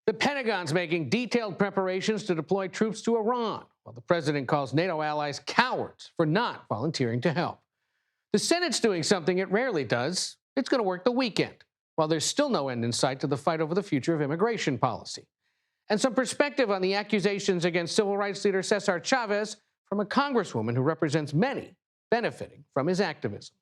The Pentagon's making detailed preparations to deploy troops to Iran, while the president calls NATO allies cowards for not volunteering to help. The Senate's doing something it rarely does. It's going to work the weekend, while there's still no end in sight to the fight over the future of immigration policy. And some perspective on the accusations against civil rights leader Cesar Chavez from a congresswoman who represents many benefiting from his activism.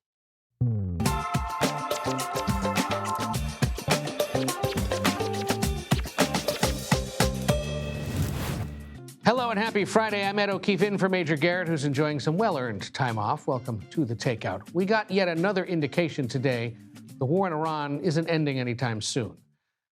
Hello and happy Friday. I'm Ed O'Keefe in for Major Garrett, who's enjoying some well-earned time off. Welcome to the Takeout. We got yet another indication today the war in Iran isn't ending anytime soon.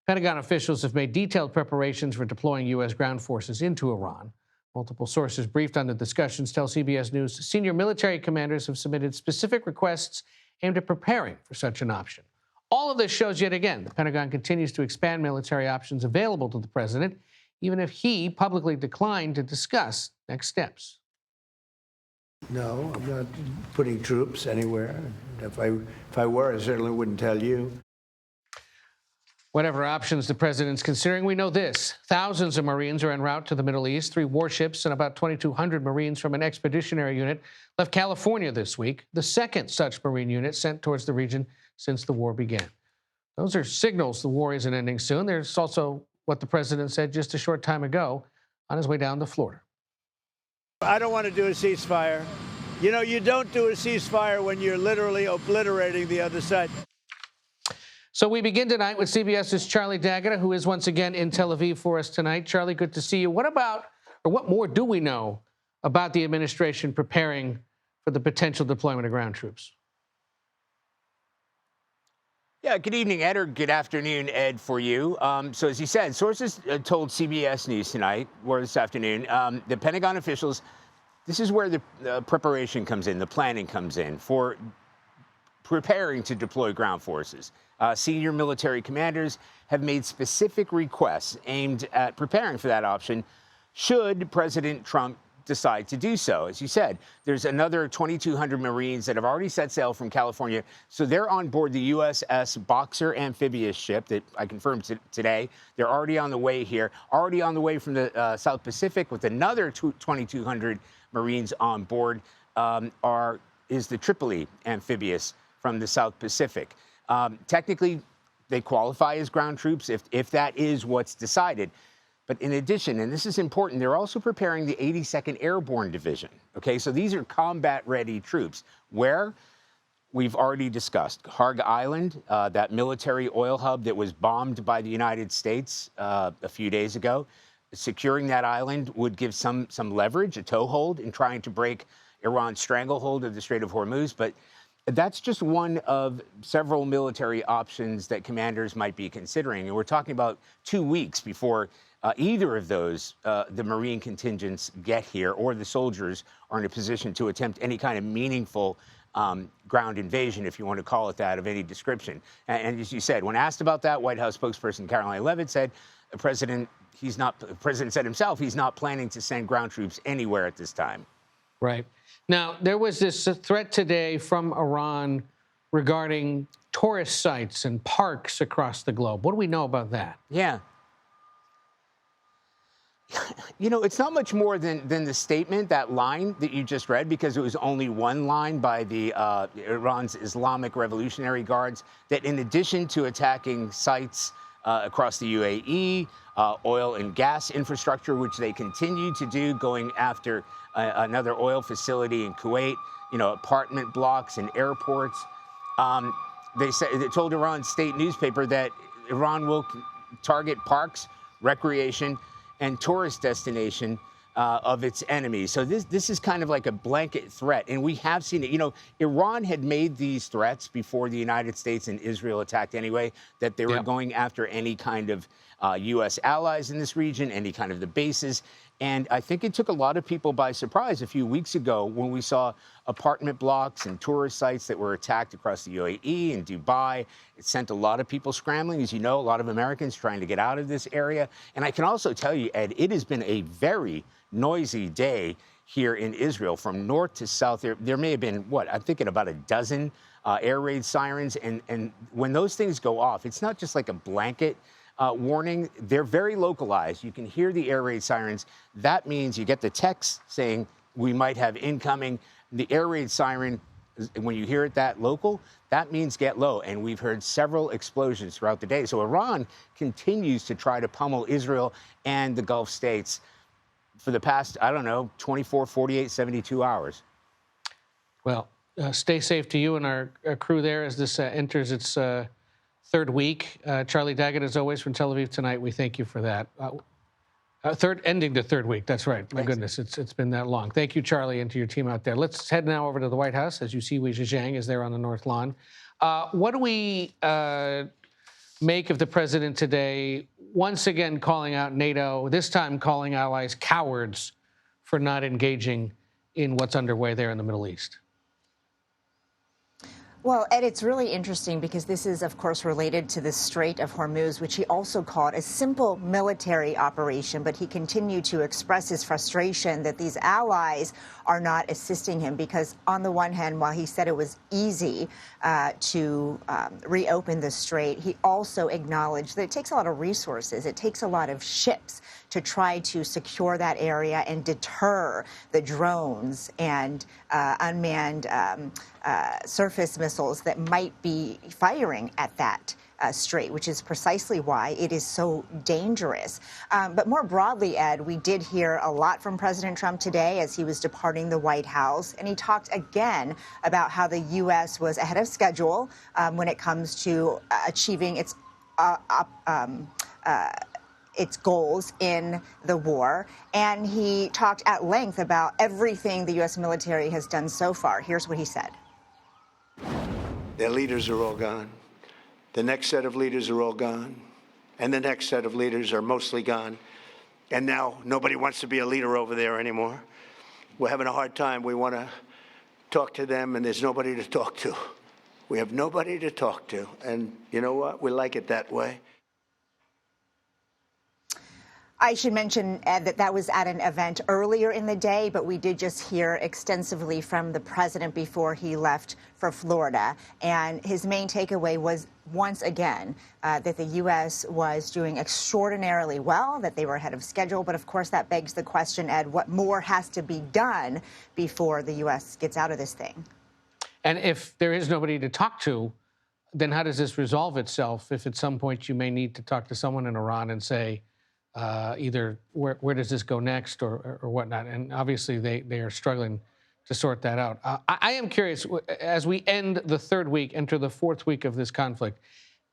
Pentagon officials have made detailed preparations for deploying U.S. ground forces into Iran. Multiple sources briefed on the discussions tell CBS News senior military commanders have submitted specific requests aimed at preparing for such an option. All of this shows yet again the Pentagon continues to expand military options available to the president, even if he publicly declined to discuss next steps. No, I'm not putting troops anywhere. If I were, I certainly wouldn't tell you. Whatever options the president's considering, we know this. Thousands of Marines are en route to the Middle East. 3 warships and about 2,200 Marines from an expeditionary unit left California this week, the second such Marine unit sent towards the region since the war began. Those are signals the war isn't ending soon. There's also what the president said just a short time ago on his way down to Florida. I don't want to do a ceasefire. You know, you don't do a ceasefire when you're literally obliterating the other side. So we begin tonight with CBS's Charlie D'Agata, who is once again in Tel Aviv for us tonight. Charlie, good to see you. What more do we know about the administration preparing for the potential deployment of ground troops? Yeah, good evening, Ed, or good afternoon, Ed, for you. So as you said, sources told CBS News tonight, or this afternoon, the Pentagon officials, this is where the preparation comes in, the planning comes in for preparing to deploy ground forces. Senior military commanders have made specific requests aimed at preparing for that option should President Trump decide to do so. As you said, there's another 2,200 Marines that have already set sail from California. So they're on board the USS Boxer amphibious ship that I confirmed today. They're already on the way here, already on the way from the South Pacific with another 2,200 Marines on board is the Tripoli amphibious from the South Pacific. Technically, they qualify as ground troops if that is what's decided. But in addition, and this is important, they're also preparing the 82nd Airborne Division. Okay, so these are combat-ready troops. Where? We've already discussed Harg Island, that military oil hub that was bombed by the United States a few days ago. Securing that island would give some leverage, a toehold, in trying to break Iran's stranglehold of the Strait of Hormuz. But that's just one of several military options that commanders might be considering. And we're talking about 2 weeks before either of those, the Marine contingents get here or the soldiers are in a position to attempt any kind of meaningful ground invasion, if you want to call it that, of any description. And as you said, when asked about that, White House spokesperson Caroline Leavitt said, the president said himself, he's not planning to send ground troops anywhere at this time. Right. Now, there was this threat today from Iran regarding tourist sites and parks across the globe. What do we know about that? Yeah. You know, it's not much more than the statement, that line that you just read, because it was only one line by the Iran's Islamic Revolutionary Guards, that in addition to attacking sites across the UAE, oil and gas infrastructure, which they continue to do, going after another oil facility in Kuwait, you know, apartment blocks and airports. They told Iran's state newspaper that Iran will target parks, recreation, and tourist destination of its enemies. So this is kind of like a blanket threat, and we have seen it. You know, Iran had made these threats before the United States and Israel attacked anyway, that they were going after any kind of U.S. allies in this region, any kind of the bases. And I think it took a lot of people by surprise a few weeks ago when we saw apartment blocks and tourist sites that were attacked across the UAE and Dubai. It sent a lot of people scrambling. As you know, a lot of Americans trying to get out of this area. And I can also tell you, Ed, it has been a very noisy day here in Israel from north to south. There may have been, I'm thinking about a dozen air raid sirens. And when those things go off, it's not just like a blanket warning. They're very localized. You can hear the air raid sirens. That means you get the text saying we might have incoming. The air raid siren, when you hear it that local, that means get low. And we've heard several explosions throughout the day. So Iran continues to try to pummel Israel and the Gulf states for the past, I don't know, 24, 48, 72 hours. Well, stay safe to you and our crew there as this enters its third week. Charlie Daggett, as always, from Tel Aviv Tonight, we thank you for that. Ending the third week. That's right. My goodness, it's been that long. Thank you, Charlie, and to your team out there. Let's head now over to the White House. As you see, Wei Zhejiang is there on the North Lawn. What do we make of the president today, once again calling out NATO, this time calling allies cowards for not engaging in what's underway there in the Middle East? Well, Ed, it's really interesting because this is, of course, related to the Strait of Hormuz, which he also called a simple military operation. But he continued to express his frustration that these allies are not assisting him because, on the one hand, while he said it was easy to reopen the strait, he also acknowledged that it takes a lot of resources. It takes a lot of ships to try to secure that area and deter the drones and unmanned surface missiles that might be firing at that strait, which is precisely why it is so dangerous. But more broadly, Ed, we did hear a lot from President Trump today as he was departing the White House, and he talked again about how the U.S. was ahead of schedule when it comes to achieving its goals in the war. And he talked at length about everything the U.S. military has done so far. Here's what he said. Their leaders are all gone. The next set of leaders are all gone. And the next set of leaders are mostly gone. And now nobody wants to be a leader over there anymore. We're having a hard time. We want to talk to them, and there's nobody to talk to. We have nobody to talk to. And you know what? We like it that way. I should mention, Ed, that was at an event earlier in the day, but we did just hear extensively from the president before he left for Florida. And his main takeaway was, once again, that the U.S. was doing extraordinarily well, that they were ahead of schedule. But, of course, that begs the question, Ed, what more has to be done before the U.S. gets out of this thing? And if there is nobody to talk to, then how does this resolve itself if at some point you may need to talk to someone in Iran and say, either where does this go next or whatnot? And obviously they are struggling to sort that out. I am curious, as we end the third week, enter the fourth week of this conflict,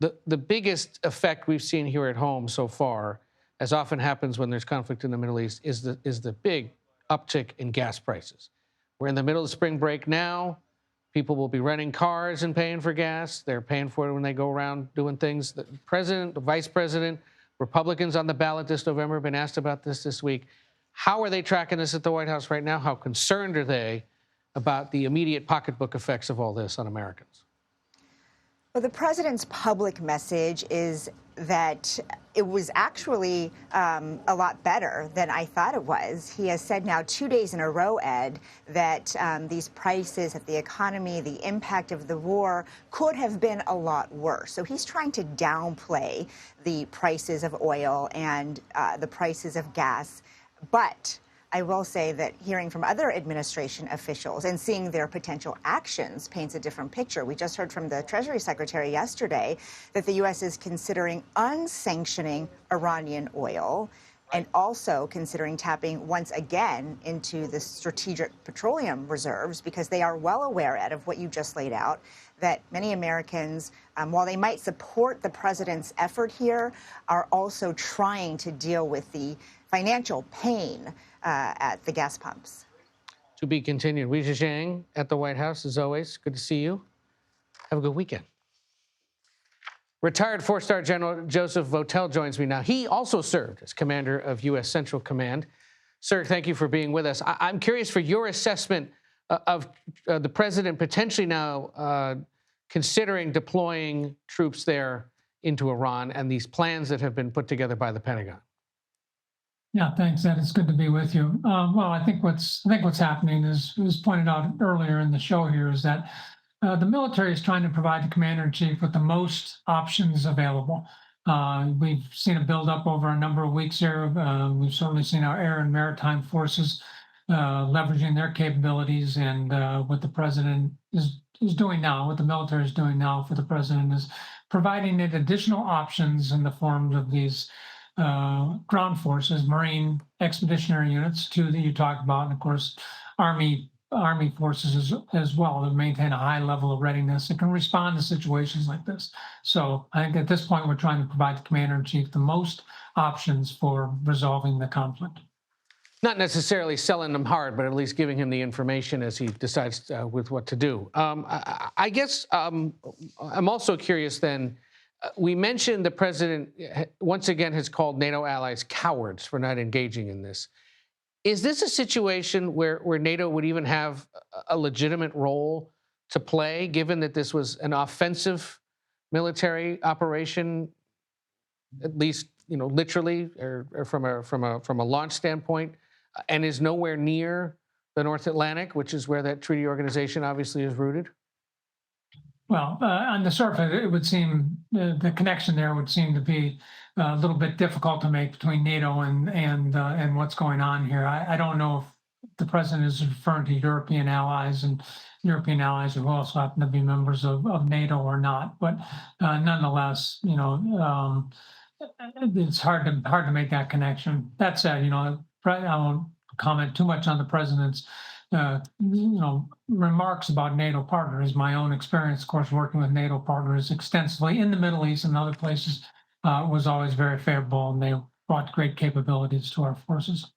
the biggest effect we've seen here at home so far, as often happens when there's conflict in the Middle East, is the big uptick in gas prices. We're in the middle of spring break now. People will be renting cars and paying for gas. They're paying for it when they go around doing things. The president, the vice president, Republicans on the ballot this November have been asked about this week. How are they tracking this at the White House right now? How concerned are they about the immediate pocketbook effects of all this on Americans? Well, the president's public message is that it was actually a lot better than I thought it was. He has said now 2 days in a row, Ed, that these prices, that the economy, the impact of the war could have been a lot worse. So he's trying to downplay the prices of oil and the prices of gas. But I will say that hearing from other administration officials and seeing their potential actions paints a different picture. We just heard from the Treasury Secretary yesterday that the U.S. is considering unsanctioning Iranian oil and also considering tapping once again into the strategic petroleum reserves because they are well aware, Ed, of what you just laid out, that many Americans, while they might support the president's effort here, are also trying to deal with the financial pain at the gas pumps. To be continued. Wei Zhejiang at the White House, as always. Good to see you. Have a good weekend. Retired four-star General Joseph Votel joins me now. He also served as commander of U.S. Central Command. Sir, thank you for being with us. I'm curious for your assessment of the president potentially now considering deploying troops there into Iran and these plans that have been put together by the Pentagon. Yeah, thanks, Ed. It's good to be with you. Well, I think what's happening is, as pointed out earlier in the show here, is that the military is trying to provide the commander in chief with the most options available. We've seen a buildup over a number of weeks here. We've certainly seen our air and maritime forces leveraging their capabilities, and what the president is doing now, what the military is doing now for the president is providing it additional options in the form of these ground forces, Marine expeditionary units, two that you talked about, and of course, Army forces as well, to maintain a high level of readiness that can respond to situations like this. So I think at this point, we're trying to provide the commander-in-chief the most options for resolving the conflict. Not necessarily selling them hard, but at least giving him the information as he decides with what to do. I guess I'm also curious then, we mentioned the president once again has called NATO allies cowards for not engaging in this. Is this a situation where NATO would even have a legitimate role to play, given that this was an offensive military operation, at least literally, or from a launch standpoint, and is nowhere near the North Atlantic, which is where that treaty organization obviously is rooted? Well, on the surface, it would seem the connection there would seem to be a little bit difficult to make between NATO and what's going on here. I don't know if the president is referring to European allies who also happen to be members of NATO or not. But nonetheless, it's hard to make that connection. That said, I won't comment too much on the president's remarks about NATO partners. My own experience, of course, working with NATO partners extensively in the Middle East and other places was always very favorable, and they brought great capabilities to our forces.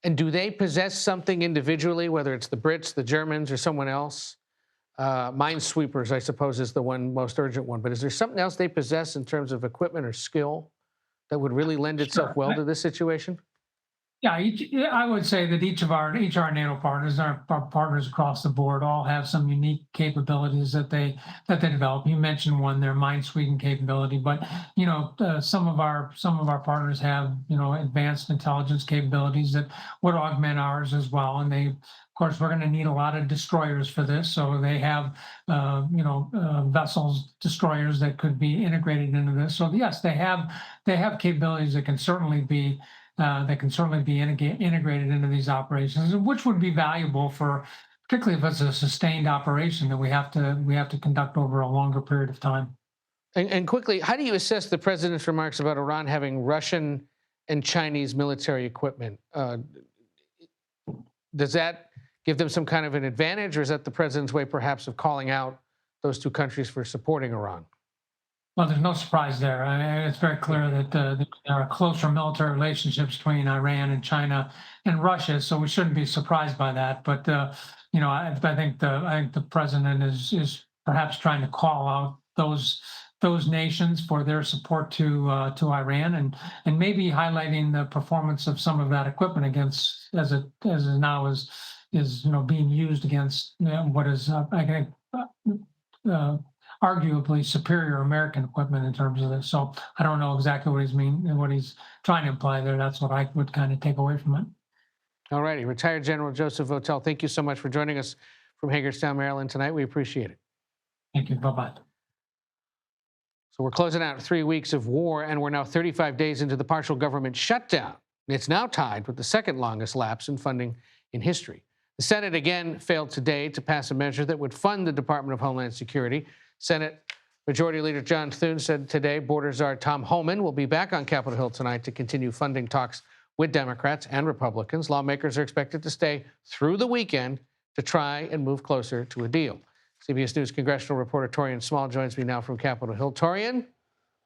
And do they possess something individually, whether it's the Brits, the Germans, or someone else? Minesweepers, I suppose, is the most urgent one. But is there something else they possess in terms of equipment or skill that would really lend itself well to this situation? Yeah, I would say that each of our NATO partners, our partners across the board, all have some unique capabilities that they develop. You mentioned one, their minesweeping capability, but some of our partners have advanced intelligence capabilities that would augment ours as well. And of course, we're going to need a lot of destroyers for this, so they have vessels, destroyers that could be integrated into this. So yes, they have capabilities that can certainly be integrated into these operations, which would be valuable particularly if it's a sustained operation that we have to conduct over a longer period of time. And quickly, how do you assess the president's remarks about Iran having Russian and Chinese military equipment? Does that give them some kind of an advantage, or is that the president's way perhaps of calling out those two countries for supporting Iran? Well, there's no surprise there. I mean, it's very clear that there are closer military relationships between Iran and China and Russia, so we shouldn't be surprised by that. But I think the president is perhaps trying to call out those nations for their support to Iran, and maybe highlighting the performance of some of that equipment against as it now is being used against what is I think arguably superior American equipment in terms of this. So I don't know exactly what he's trying to imply there. That's what I would kind of take away from it. All righty. Retired General Joseph Votel, thank you so much for joining us from Hagerstown, Maryland tonight. We appreciate it. Thank you. Bye-bye. So we're closing out 3 weeks of war, and we're now 35 days into the partial government shutdown. It's now tied with the second longest lapse in funding in history. The Senate again failed today to pass a measure that would fund the Department of Homeland Security. Senate Majority Leader John Thune said today border czar Tom Homan will be back on Capitol Hill tonight to continue funding talks with Democrats and Republicans. Lawmakers are expected to stay through the weekend to try and move closer to a deal. CBS News congressional reporter Torian Small joins me now from Capitol Hill. Torian,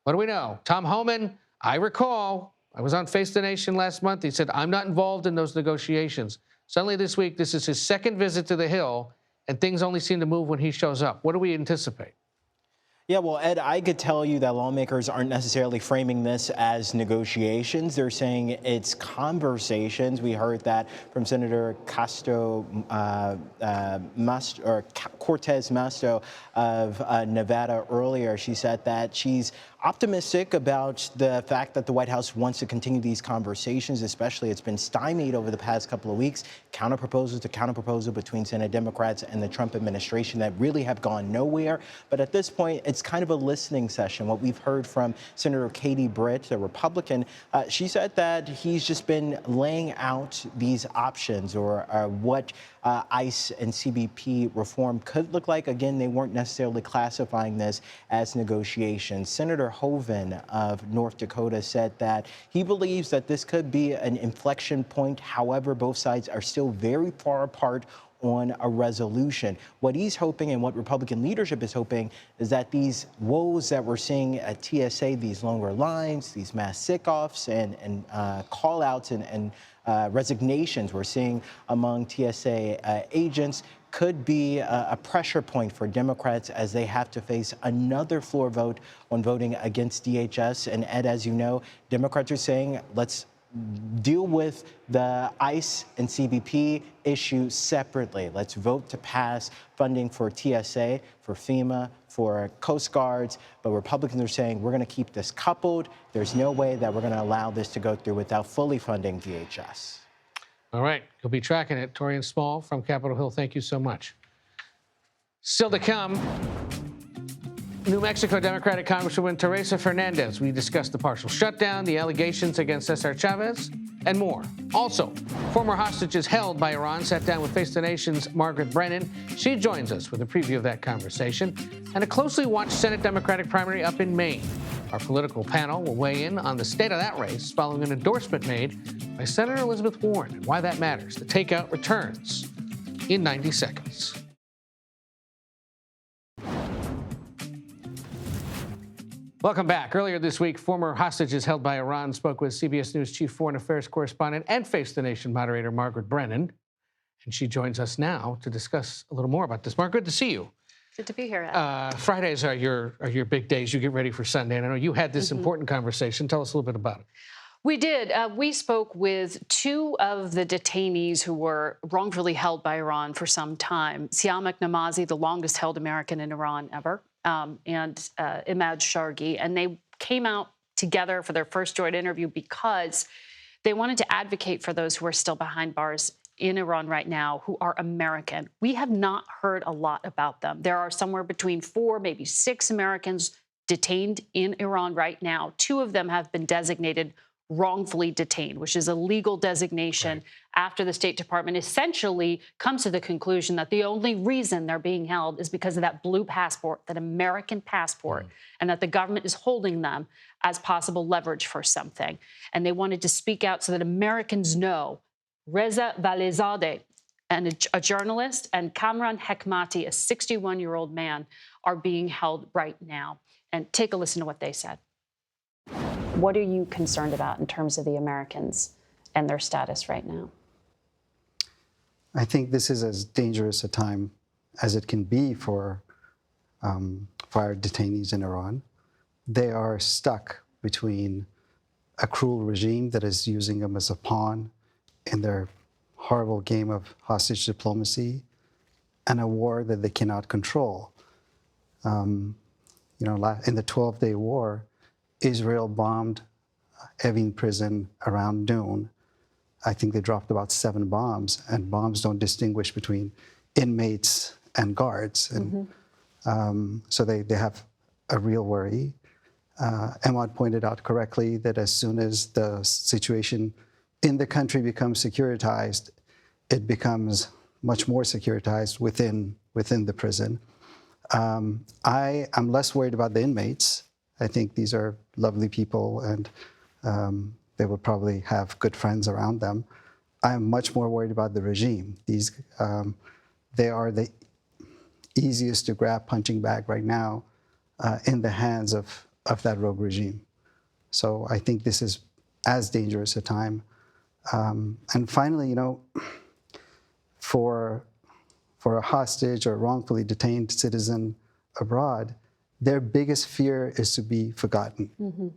what do we know? Tom Homan, I recall, I was on Face the Nation last month. He said, I'm not involved in those negotiations. Suddenly this week, this is his second visit to the Hill, and things only seem to move when he shows up. What do we anticipate? Yeah, well, Ed, I could tell you that lawmakers aren't necessarily framing this as negotiations. They're saying it's conversations. We heard that from Senator Cortez Masto of Nevada earlier. She said that she's optimistic about the fact that the White House wants to continue these conversations, especially it's been stymied over the past couple of weeks, counterproposal to counterproposal between Senate Democrats and the Trump administration that really have gone nowhere. But at this point, it's kind of a listening session. What we've heard from Senator Katie Britt, a Republican, she said that he's just been laying out these options or what ICE and CBP reform could look like. Again, they weren't necessarily classifying this as negotiations. Senator Hoeven of North Dakota said that he believes that this could be an inflection point. However, both sides are still very far apart on a resolution. What he's hoping and what Republican leadership is hoping is that these woes that we're seeing at TSA, these longer lines, these mass sick-offs and call-outs and resignations we're seeing among TSA agents could be a pressure point for Democrats as they have to face another floor vote on voting against DHS. And Ed, as you know, Democrats are saying, let's deal with the ICE and CBP issue separately. Let's vote to pass funding for TSA, for FEMA, for Coast Guards. But Republicans are saying we're going to keep this coupled. There's no way that we're going to allow this to go through without fully funding DHS. All right. You'll be tracking it. Torian Small from Capitol Hill, thank you so much. Still to come, New Mexico Democratic Congresswoman Teresa Fernandez. We discussed the partial shutdown, the allegations against Cesar Chavez, and more. Also, former hostages held by Iran sat down with Face the Nation's Margaret Brennan. She joins us with a preview of that conversation and a closely watched Senate Democratic primary up in Maine. Our political panel will weigh in on the state of that race following an endorsement made by Senator Elizabeth Warren and why that matters. The Takeout returns in 90 seconds. Welcome back. Earlier this week, former hostages held by Iran spoke with CBS News chief foreign affairs correspondent and Face the Nation moderator Margaret Brennan. And she joins us now to discuss a little more about this. Margaret, good to see you. Good to be here, Ed. Fridays are your big days. You get ready for Sunday. And I know you had this important conversation. Tell us a little bit about it. We did. We spoke with two of the detainees who were wrongfully held by Iran for some time. Siamak Namazi, the longest held American in Iran ever, and Imad Shargi. And they came out together for their first joint interview because they wanted to advocate for those who are still behind bars in Iran right now who are American. We have not heard a lot about them. There are somewhere between 4, maybe 6 Americans detained in Iran right now. 2 of them have been designated wrongfully detained, which is a legal designation after the State Department essentially comes to the conclusion that the only reason they're being held is because of that blue passport, that American passport, and that the government is holding them as possible leverage for something. And they wanted to speak out so that Americans know Reza Valezadeh, and a journalist, and Kamran Hekmati, a 61-year-old man, are being held right now. And take a listen to what they said. What are you concerned about in terms of the Americans and their status right now? I think this is as dangerous a time as it can be for our detainees in Iran. They are stuck between a cruel regime that is using them as a pawn in their horrible game of hostage diplomacy and a war that they cannot control. In the 12-day war, Israel bombed Evin prison around noon. I think they dropped about 7 bombs, and bombs don't distinguish between inmates and guards. And so they have a real worry. Emad pointed out correctly that as soon as the situation in the country becomes securitized, it becomes much more securitized within the prison. I am less worried about the inmates. I think these are lovely people, and they will probably have good friends around them. I am much more worried about the regime. They are the easiest to grab punching bag right now in the hands of that rogue regime. So I think this is as dangerous a time. And finally, for a hostage or wrongfully detained citizen abroad, their biggest fear is to be forgotten.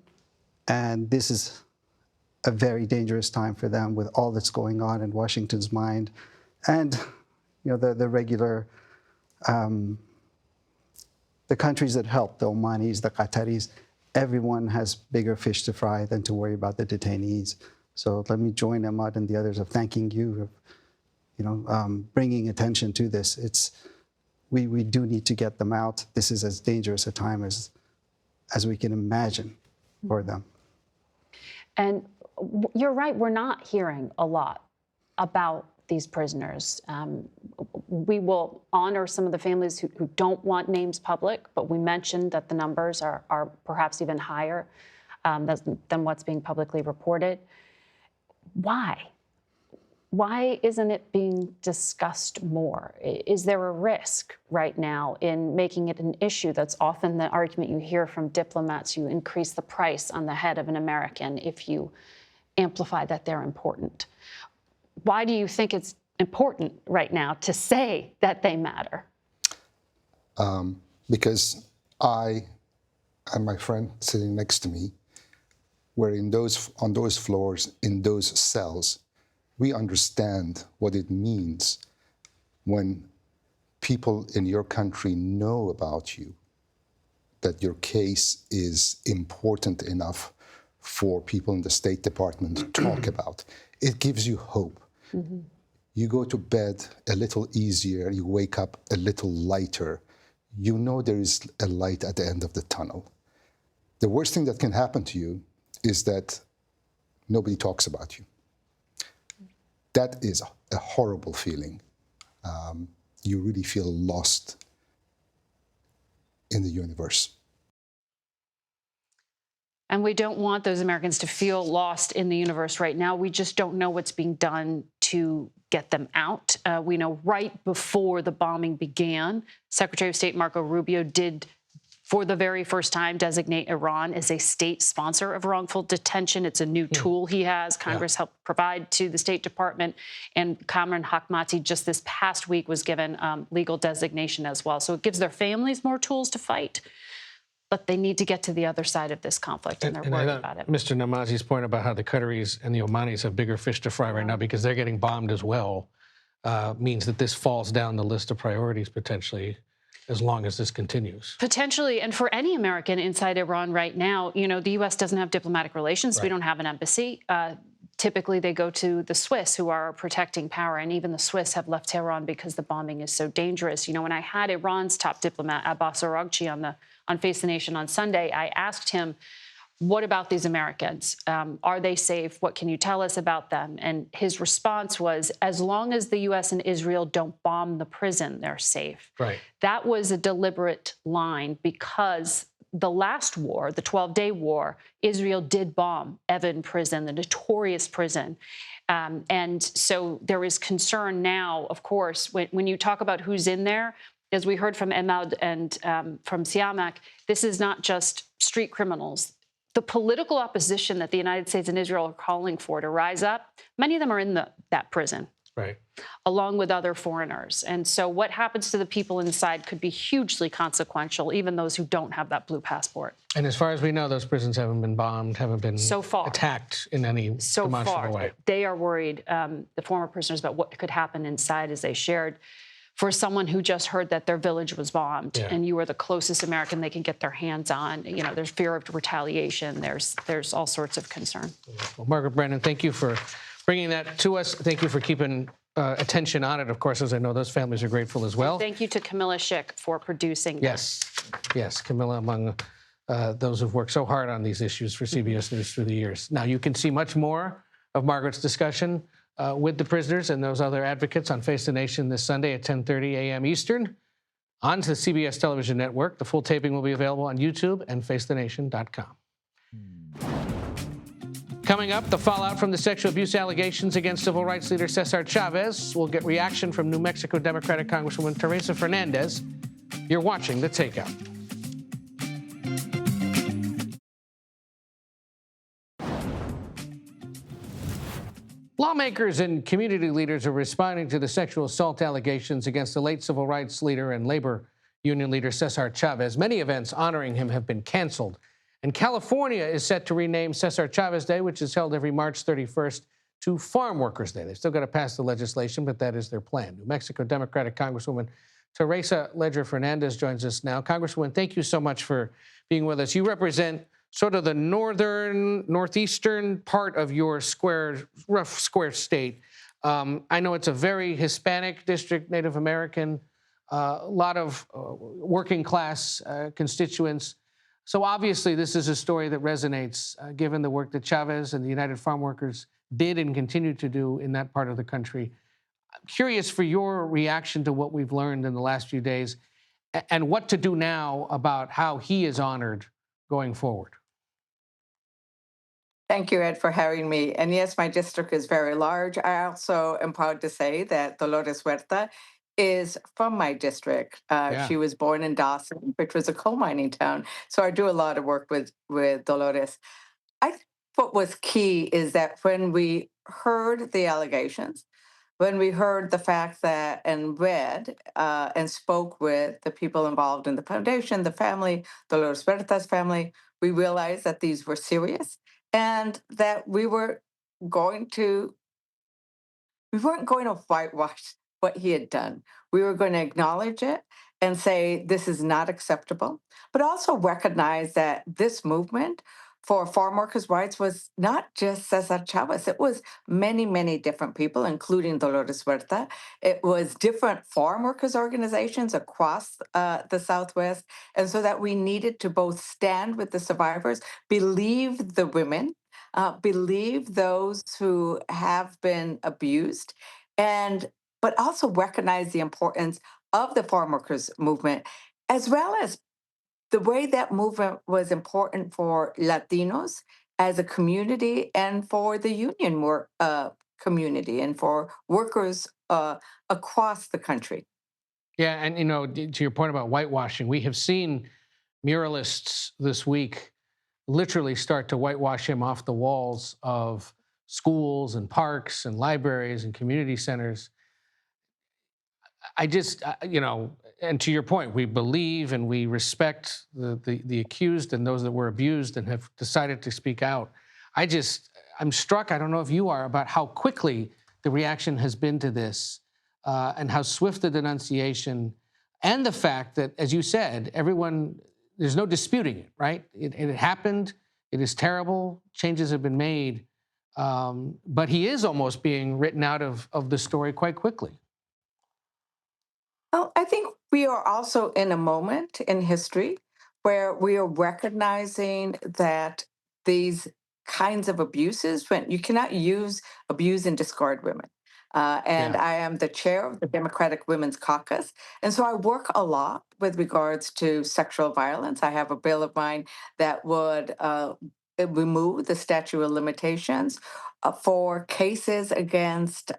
And this is a very dangerous time for them with all that's going on in Washington's mind. And the regular, the countries that help, the Omanis, the Qataris, everyone has bigger fish to fry than to worry about the detainees. So let me join Ahmad and the others of thanking you, bringing attention to this. We do need to get them out. This is as dangerous a time as we can imagine for them. And you're right, we're not hearing a lot about these prisoners. We will honor some of the families who don't want names public, but we mentioned that the numbers are perhaps even higher than what's being publicly reported. Why? Why isn't it being discussed more? Is there a risk right now in making it an issue? That's often the argument you hear from diplomats. You increase the price on the head of an American if you amplify that they're important. Why do you think it's important right now to say that they matter? Because I and my friend sitting next to me were on those floors, in those cells. We understand what it means when people in your country know about you, that your case is important enough for people in the State Department to talk about. It gives you hope. Mm-hmm. You go to bed a little easier, you wake up a little lighter. You know there is a light at the end of the tunnel. The worst thing that can happen to you is that nobody talks about you. That is a horrible feeling. You really feel lost in the universe. And we don't want those Americans to feel lost in the universe right now. We just don't know what's being done to get them out. We know right before the bombing began, Secretary of State Marco Rubio did, for the very first time, designate Iran as a state sponsor of wrongful detention. It's a new tool he has. Congress helped provide to the State Department. And Kamran Hekmati just this past week was given legal designation as well. So it gives their families more tools to fight. But they need to get to the other side of this conflict, and they're worried about it. Mr. Namazi's point about how the Qataris and the Omanis have bigger fish to fry right now because they're getting bombed as well means that this falls down the list of priorities potentially as long as this continues. Potentially, and for any American inside Iran right now, you know, the U.S. doesn't have diplomatic relations. Right. We don't have an embassy. Typically, they go to the Swiss, who are protecting power, and even the Swiss have left Tehran because the bombing is so dangerous. You know, when I had Iran's top diplomat, Abbas Araghchi, on Face the Nation on Sunday, I asked him, what about these Americans? Are they safe? What can you tell us about them? And his response was, as long as the U.S. and Israel don't bomb the prison, they're safe. Right. That was a deliberate line because the last war, the 12-day war, Israel did bomb Evin prison, the notorious prison. And so there is concern now, of course, when you talk about who's in there, as we heard from Ahmad and from Siamak, this is not just street criminals. The political opposition that the United States and Israel are calling for to rise up, many of them are in that prison, right, along with other foreigners. And so what happens to the people inside could be hugely consequential, even those who don't have that blue passport. And as far as we know, those prisons haven't been bombed, haven't been attacked in any demonstrable way. They are worried, the former prisoners, about what could happen inside, as they shared. For someone who just heard that their village was bombed and you are the closest American they can get their hands on, you know, there's fear of retaliation. There's all sorts of concern. Well, Margaret Brennan, thank you for bringing that to us. Thank you for keeping attention on it, of course, as I know those families are grateful as well. And thank you to Camilla Schick for producing this. Yes, Camilla, among those who've worked so hard on these issues for CBS News through the years. Now, you can see much more of Margaret's discussion with the prisoners and those other advocates on Face the Nation this Sunday at 10:30 a.m. Eastern on the CBS television network. The full taping will be available on YouTube and facethenation.com. Coming up, the fallout from the sexual abuse allegations against civil rights leader Cesar Chavez. We'll get reaction from New Mexico Democratic Congresswoman Teresa Fernandez. You're watching The Takeout. Lawmakers and community leaders are responding to the sexual assault allegations against the late civil rights leader and labor union leader Cesar Chavez. Many events honoring him have been canceled. And California is set to rename Cesar Chavez Day, which is held every March 31st, to Farm Workers Day. They've still got to pass the legislation, but that is their plan. New Mexico Democratic Congresswoman Teresa Ledger Fernandez joins us now. Congresswoman, thank you so much for being with us. You represent sort of the northeastern part of your rough square state. I know it's a very Hispanic district, Native American, a lot of working class constituents. So obviously, this is a story that resonates, given the work that Chavez and the United Farm Workers did and continue to do in that part of the country. I'm curious for your reaction to what we've learned in the last few days and what to do now about how he is honored going forward. Thank you, Ed, for having me. And yes, my district is very large. I also am proud to say that Dolores Huerta is from my district. Yeah. She was born in Dawson, which was a coal mining town. So I do a lot of work with Dolores. I think what was key is that when we heard the allegations, when we heard the fact that and read and spoke with the people involved in the foundation, the family, Dolores Huerta's family, we realized that these were serious and that we weren't going to whitewash what he had done. We were going to acknowledge it and say this is not acceptable, but also recognize that this movement for farm workers' rights was not just Cesar Chavez. It was many, many different people, including Dolores Huerta. It was different farm workers' organizations across the Southwest. And so that we needed to both stand with the survivors, believe the women, believe those who have been abused, but also recognize the importance of the farm workers movement, as well as the way that movement was important for Latinos as a community and for the union work community and for workers across the country. Yeah, and to your point about whitewashing, we have seen muralists this week literally start to whitewash him off the walls of schools and parks and libraries and community centers. I just, and to your point, we believe and we respect the accused and those that were abused and have decided to speak out. I'm struck, I don't know if you are, about how quickly the reaction has been to this and how swift the denunciation and the fact that, as you said, there's no disputing it, right? It happened. It is terrible. Changes have been made. But he is almost being written out of the story quite quickly. Well, I think we are also in a moment in history where we are recognizing that these kinds of abuses, when you cannot abuse and discard women. And Yeah. I am the chair of the Democratic Women's Caucus. And so I work a lot with regards to sexual violence. I have a bill of mine that would remove the statute of limitations for cases against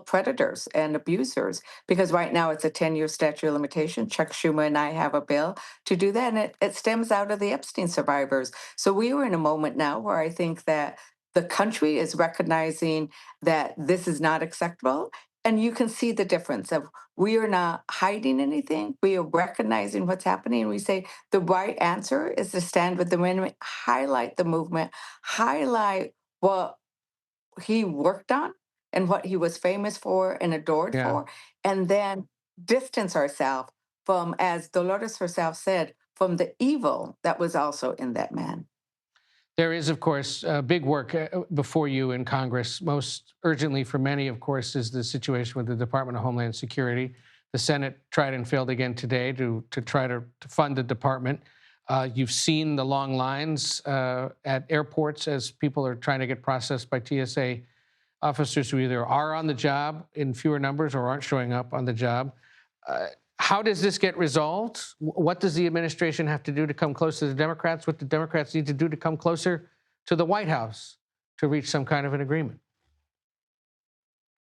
predators and abusers, because right now it's a 10-year statute of limitation. Chuck Schumer and I have a bill to do that, and it stems out of the Epstein survivors. So we are in a moment now where I think that the country is recognizing that this is not acceptable. And you can see the difference of we are not hiding anything. We are recognizing what's happening. And we say the right answer is to stand with the women, highlight the movement, highlight what he worked on and what he was famous for and adored for, and then distance ourselves from, as Dolores herself said, from the evil that was also in that man. There is, of course, big work before you in Congress. Most urgently for many, of course, is the situation with the Department of Homeland Security. The Senate tried and failed again today to try to fund the department. You've seen the long lines at airports as people are trying to get processed by TSA officers who either are on the job in fewer numbers or aren't showing up on the job. How does this get resolved? What does the administration have to do to come close to the Democrats? What do Democrats need to do to come closer to the White House to reach some kind of an agreement?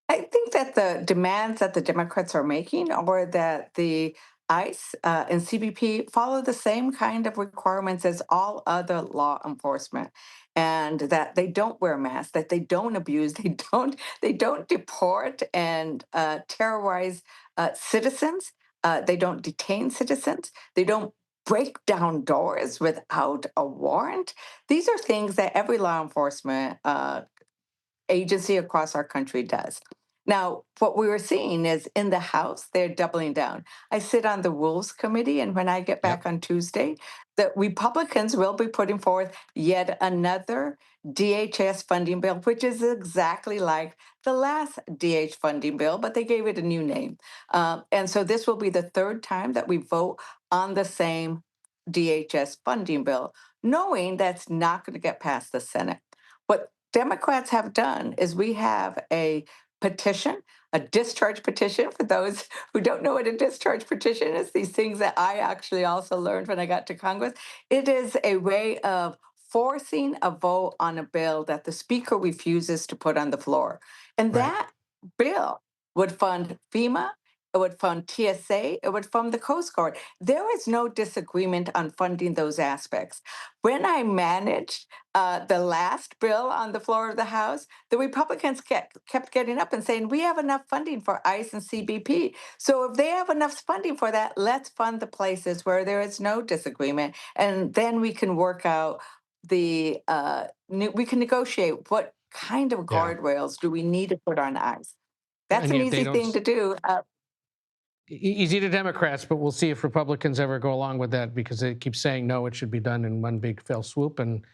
I think that the demands that the Democrats are making are that the ICE and CBP follow the same kind of requirements as all other law enforcement, and that they don't wear masks, that they don't abuse, they don't deport and terrorize citizens. They don't detain citizens. They don't break down doors without a warrant. These are things that every law enforcement agency across our country does. Now, what we were seeing is in the House, they're doubling down. I sit on the Rules Committee, and when I get back on Tuesday, the Republicans will be putting forth yet another DHS funding bill, which is exactly like the last DH funding bill, but they gave it a new name. And so this will be the third time that we vote on the same DHS funding bill, knowing that's not going to get past the Senate. What Democrats have done is we have a petition, a discharge petition. For those who don't know what a discharge petition is, these things that I actually also learned when I got to Congress. It is a way of forcing a vote on a bill that the speaker refuses to put on the floor. And that bill would fund FEMA, it would fund TSA, it would fund the Coast Guard. There is no disagreement on funding those aspects. When I managed the last bill on the floor of the House, the Republicans kept getting up and saying, we have enough funding for ICE and CBP. So if they have enough funding for that, let's fund the places where there is no disagreement. And then we can work out we can negotiate what kind of guardrails do we need to put on ICE. That's an easy thing to do. Easy to Democrats, but we'll see if Republicans ever go along with that, because they keep saying, no, it should be done in one big fell swoop, and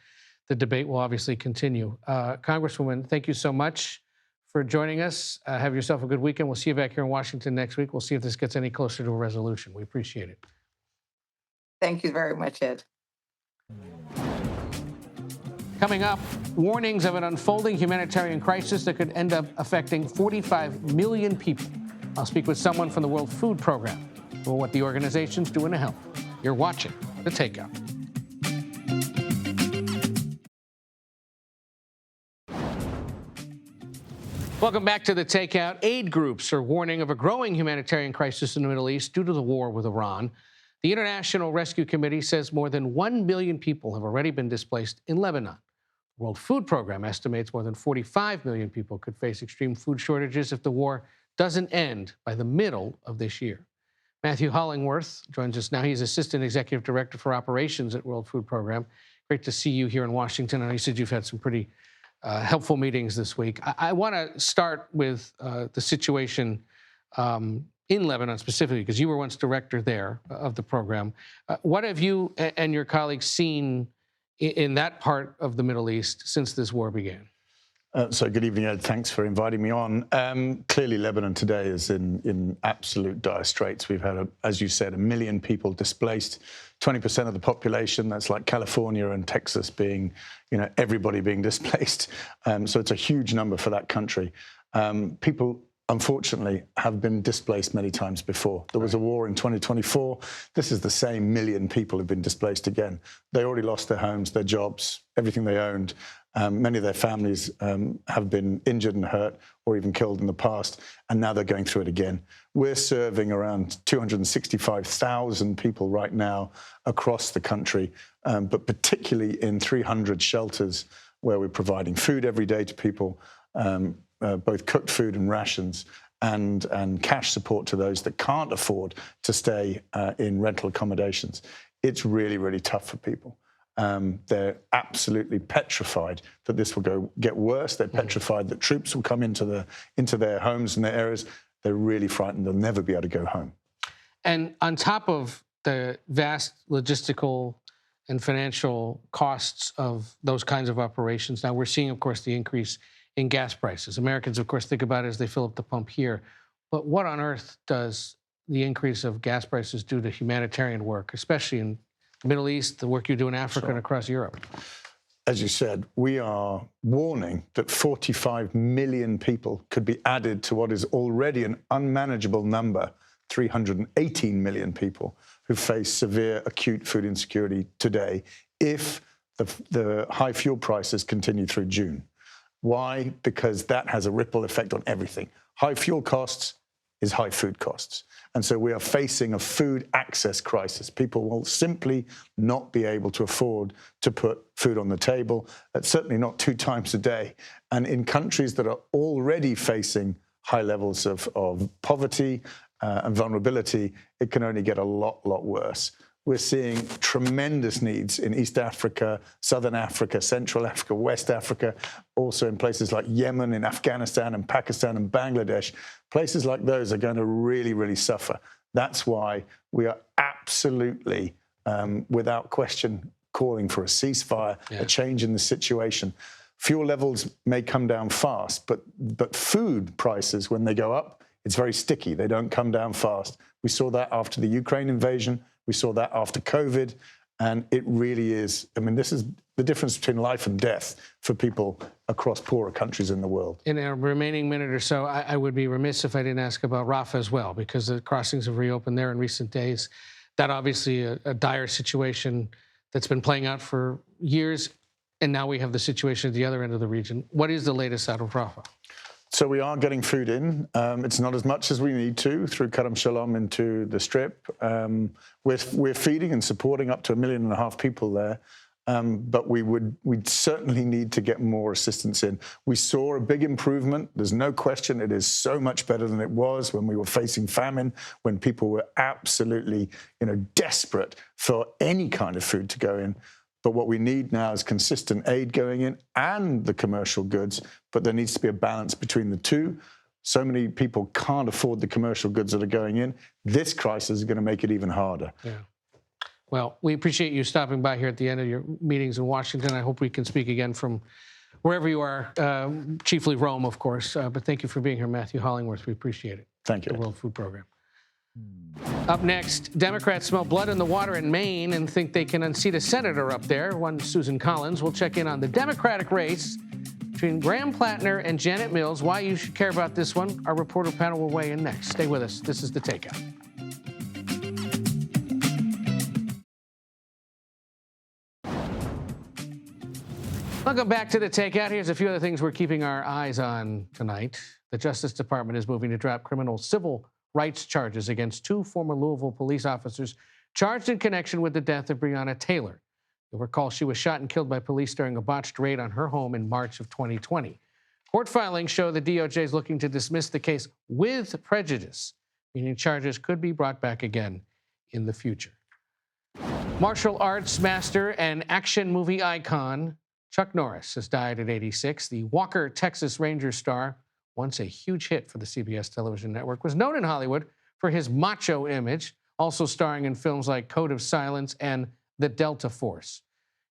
the debate will obviously continue. Congresswoman, thank you so much for joining us. Have yourself a good weekend. We'll see you back here in Washington next week. We'll see if this gets any closer to a resolution. We appreciate it. Thank you very much, Ed. Coming up, warnings of an unfolding humanitarian crisis that could end up affecting 45 million people. I'll speak with someone from the World Food Program for what the organization's doing to help. You're watching The Takeout. Welcome back to The Takeout. Aid groups are warning of a growing humanitarian crisis in the Middle East due to the war with Iran. The International Rescue Committee says more than 1 million people have already been displaced in Lebanon. The World Food Program estimates more than 45 million people could face extreme food shortages if the war doesn't end by the middle of this year. Matthew Hollingworth joins us now. He's Assistant Executive Director for Operations at World Food Program. Great to see you here in Washington. I know you said you've had some pretty helpful meetings this week. I want to start with the situation in Lebanon specifically, because you were once director there of the program. What have you and your colleagues seen in that part of the Middle East since this war began? So good evening, Ed. Thanks for inviting me on. Clearly, Lebanon today is in absolute dire straits. We've had, as you said, 1 million people displaced, 20% of the population. That's like California and Texas being, everybody being displaced. So it's a huge number for that country. People, unfortunately, have been displaced many times before. There was a war in 2024. This is the same 1 million people who've been displaced again. They already lost their homes, their jobs, everything they owned. Many of their families have been injured and hurt or even killed in the past, and now they're going through it again. We're serving around 265,000 people right now across the country, but particularly in 300 shelters where we're providing food every day to people, both cooked food and rations, and cash support to those that can't afford to stay in rental accommodations. It's really, really tough for people. They're absolutely petrified that this will get worse. They're petrified that troops will come into their homes and their areas. They're really frightened they'll never be able to go home. And on top of the vast logistical and financial costs of those kinds of operations, now we're seeing, of course, the increase in gas prices. Americans, of course, think about it as they fill up the pump here. But what on earth does the increase of gas prices do to humanitarian work, especially in the Middle East, the work you do in Africa and across Europe? As you said, we are warning that 45 million people could be added to what is already an unmanageable number, 318 million people who face severe acute food insecurity today if the high fuel prices continue through June. Why? Because that has a ripple effect on everything. High fuel costs is high food costs. And so we are facing a food access crisis. People will simply not be able to afford to put food on the table, certainly not 2 times a day. And in countries that are already facing high levels of poverty and vulnerability, it can only get a lot worse. we're seeing tremendous needs in East Africa, Southern Africa, Central Africa, West Africa, also in places like Yemen, in Afghanistan and Pakistan and Bangladesh. Places like those are going to really, really suffer. That's why we are absolutely, without question, calling for a ceasefire, a change in the situation. Fuel levels may come down fast, but food prices, when they go up, it's very sticky. They don't come down fast. We saw that after the Ukraine invasion. We saw that after COVID. And it really is, I mean, this is the difference between life and death for people across poorer countries in the world. In our remaining minute or so, I would be remiss if I didn't ask about Rafah as well, because the crossings have reopened there in recent days. That obviously a dire situation that's been playing out for years. And now we have the situation at the other end of the region. What is the latest out of Rafah? So we are getting food in. It's not as much as we need to through Karam Shalom into the Strip. We're feeding and supporting up to 1.5 million people there. But we'd certainly need to get more assistance in. We saw a big improvement. There's no question it is so much better than it was when we were facing famine, when people were absolutely, desperate for any kind of food to go in. But what we need now is consistent aid going in and the commercial goods, but there needs to be a balance between the two. So many people can't afford the commercial goods that are going in. This crisis is going to make it even harder. Yeah. Well, we appreciate you stopping by here at the end of your meetings in Washington. I hope we can speak again from wherever you are, chiefly Rome, of course. But thank you for being here, Matthew Hollingworth. We appreciate it. Thank you. The World Food Program. Up next, Democrats smell blood in the water in Maine and think they can unseat a senator up there. One Susan Collins will check in on the Democratic race between Graham Plattner and Janet Mills. Why you should care about this one, our reporter panel will weigh in next. Stay with us. This is The Takeout. Welcome back to The Takeout. Here's a few other things we're keeping our eyes on tonight. The Justice Department is moving to drop criminal civil rights charges against 2 former Louisville police officers charged in connection with the death of Breonna Taylor. You'll recall she was shot and killed by police during a botched raid on her home in March of 2020. Court filings show the DOJ is looking to dismiss the case with prejudice, meaning charges could be brought back again in the future. Martial arts master and action movie icon Chuck Norris has died at 86. The Walker, Texas Rangers star, once a huge hit for the CBS television network, was known in Hollywood for his macho image, also starring in films like Code of Silence and The Delta Force.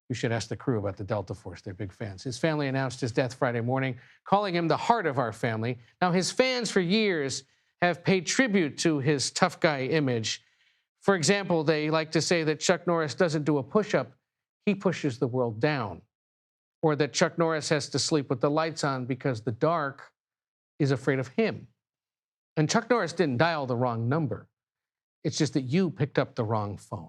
You should ask the crew about The Delta Force. They're big fans. His family announced his death Friday morning, calling him the heart of our family. Now, his fans for years have paid tribute to his tough guy image. For example, they like to say that Chuck Norris doesn't do a push-up, he pushes the world down. Or that Chuck Norris has to sleep with the lights on because the dark is afraid of him. And Chuck Norris didn't dial the wrong number. It's just that you picked up the wrong phone.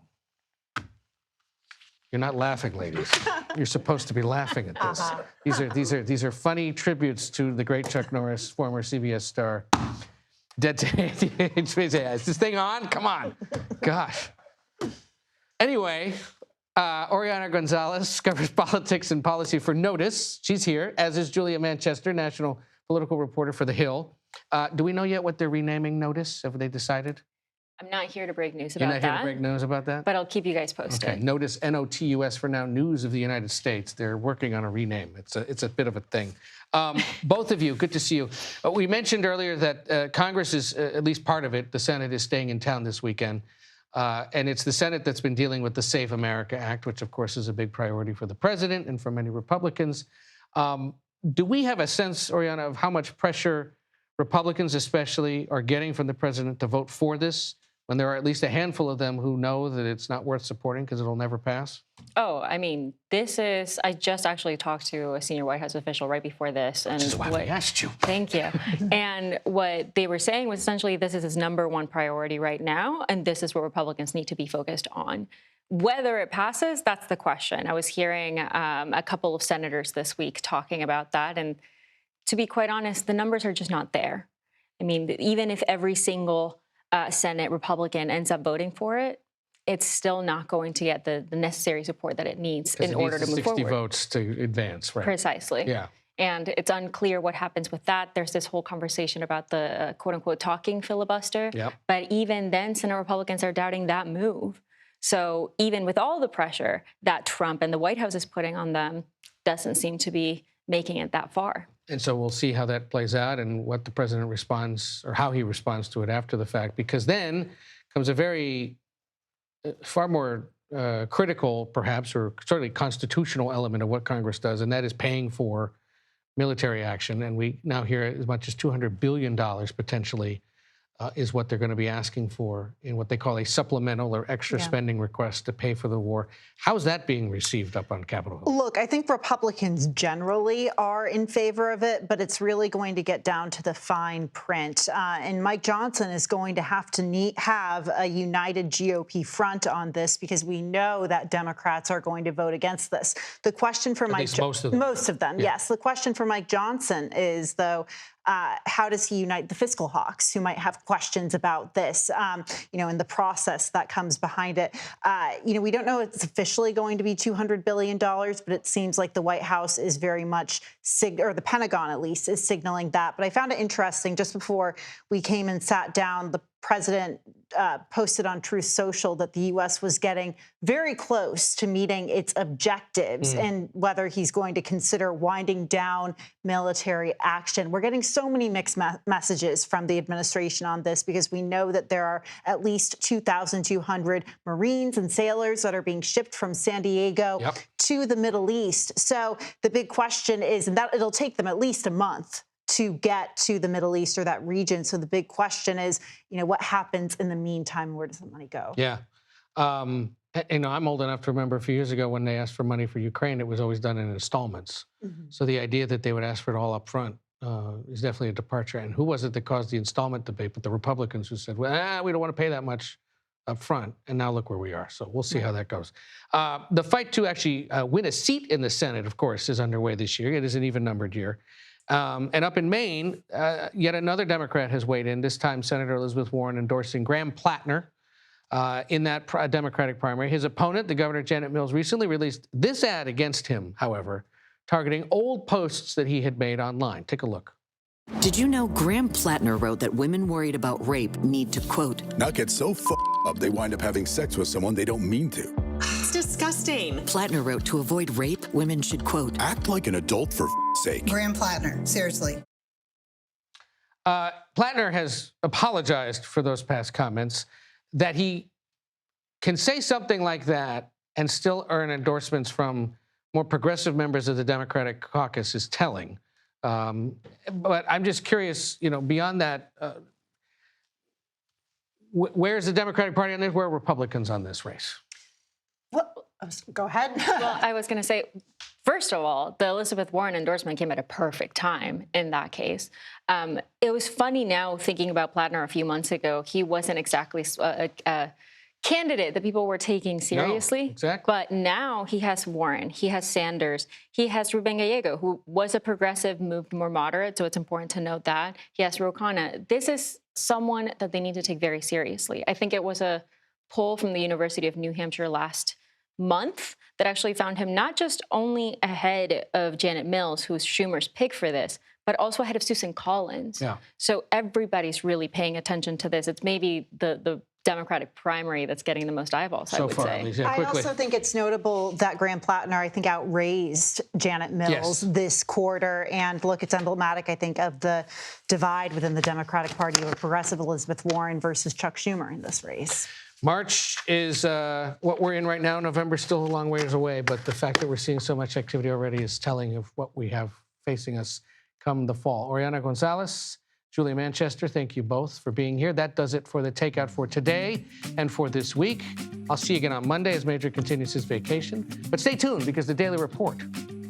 You're not laughing, ladies. You're supposed to be laughing at this. These are funny tributes to the great Chuck Norris, former CBS star. Dead to age. Is this thing on? Come on. Gosh. Anyway, Oriana Gonzalez covers politics and policy for Notice. She's here, as is Julia Manchester, national political reporter for The Hill. Do we know yet what they're renaming Notice? Have they decided? I'm not here to break news about that. You're not here to break news about that? But I'll keep you guys posted. Okay, Notice, N-O-T-U-S for now, News of the United States. They're working on a rename. It's a bit of a thing. Both of you, good to see you. We mentioned earlier that Congress is, at least part of it, the Senate is staying in town this weekend. And it's the Senate that's been dealing with the Save America Act, which, of course, is a big priority for the president and for many Republicans. Do we have a sense, Oriana, of how much pressure Republicans especially are getting from the president to vote for this, when there are at least a handful of them who know that it's not worth supporting because it'll never pass? Oh, I mean, I just actually talked to a senior White House official right before this. And which is why I asked you. Thank you. And what they were saying was essentially this is his #1 priority right now, and this is what Republicans need to be focused on. Whether it passes, that's the question. I was hearing a couple of senators this week talking about that, and to be quite honest, the numbers are just not there. I mean, even if every single Senate Republican ends up voting for it, it's still not going to get the necessary support that it needs in order to move forward. 60 votes to advance, right? Precisely. Yeah. And it's unclear what happens with that. There's this whole conversation about the quote-unquote talking filibuster. Yep. But even then, Senate Republicans are doubting that move. So even with all the pressure that Trump and the White House is putting on them, doesn't seem to be making it that far. And so we'll see how that plays out and what the president responds or how he responds to it after the fact, because then comes a very far more critical, perhaps, or certainly constitutional element of what Congress does, and that is paying for military action. And we now hear as much as $200 billion potentially is what they're going to be asking for in what they call a supplemental or extra spending request to pay for the war. How's that being received up on Capitol Hill? Look, I think Republicans generally are in favor of it, but it's really going to get down to the fine print. And Mike Johnson is going to have have a united GOP front on this, because we know that Democrats are going to vote against this. The question for most of them, yes. The question for Mike Johnson is, though, how does he unite the fiscal hawks who might have questions about this, and the process that comes behind it? We don't know if it's officially going to be $200 billion, but it seems like the White House is very much, or the Pentagon at least, is signaling that. But I found it interesting, just before we came and sat down, the president posted on Truth Social that the U.S. was getting very close to meeting its objectives and whether he's going to consider winding down military action. We're getting so many mixed messages from the administration on this, because we know that there are at least 2,200 Marines and sailors that are being shipped from San Diego to the Middle East. So the big question is, and that it'll take them at least a month to get to the Middle East or that region. So the big question is, what happens in the meantime? Where does the money go? Yeah. I'm old enough to remember a few years ago when they asked for money for Ukraine, it was always done in installments. So the idea that they would ask for it all up front is definitely a departure. And who was it that caused the installment debate? But the Republicans who said, well, we don't want to pay that much up front. And now look where we are. So we'll see how that goes. The fight to actually win a seat in the Senate, of course, is underway this year. It is an even-numbered year. And up in Maine, yet another Democrat has weighed in, this time Senator Elizabeth Warren endorsing Graham Plattner in that Democratic primary. His opponent, the Governor Janet Mills, recently released this ad against him, however, targeting old posts that he had made online. Take a look. Did you know Graham Plattner wrote that women worried about rape need to, quote, not get so up they wind up having sex with someone they don't mean to. It's disgusting. Plattner wrote to avoid rape, women should, quote, act like an adult for sake. Graham Plattner, seriously. Plattner has apologized for those past comments. That he can say something like that and still earn endorsements from more progressive members of the Democratic caucus is telling. But I'm just curious, beyond that, where's the Democratic Party on this? Where are Republicans on this race? Well, go ahead. Well, I was going to say, first of all, the Elizabeth Warren endorsement came at a perfect time in that case. It was funny now thinking about Plattner a few months ago. He wasn't exactly a candidate that people were taking seriously. No, exactly. But now he has Warren, he has Sanders, he has Ruben Gallego, who was a progressive, moved more moderate, so it's important to note that. He has Ro Khanna. This is someone that they need to take very seriously. I think it was a poll from the University of New Hampshire last month that actually found him not just only ahead of Janet Mills, who's Schumer's pick for this, but also ahead of Susan Collins. Yeah. So everybody's really paying attention to this. It's maybe the Democratic primary that's getting the most eyeballs, I would say. Yeah, I also think it's notable that Graham Plattner, I think, outraised Janet Mills this quarter. And look, it's emblematic, I think, of the divide within the Democratic Party of a progressive Elizabeth Warren versus Chuck Schumer in this race. March is what we're in right now. November's still a long ways away, but the fact that we're seeing so much activity already is telling of what we have facing us come the fall. Oriana Gonzalez, Julia Manchester, thank you both for being here. That does it for the Takeout for today and for this week. I'll see you again on Monday as Major continues his vacation. But stay tuned, because the Daily Report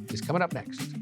is coming up next.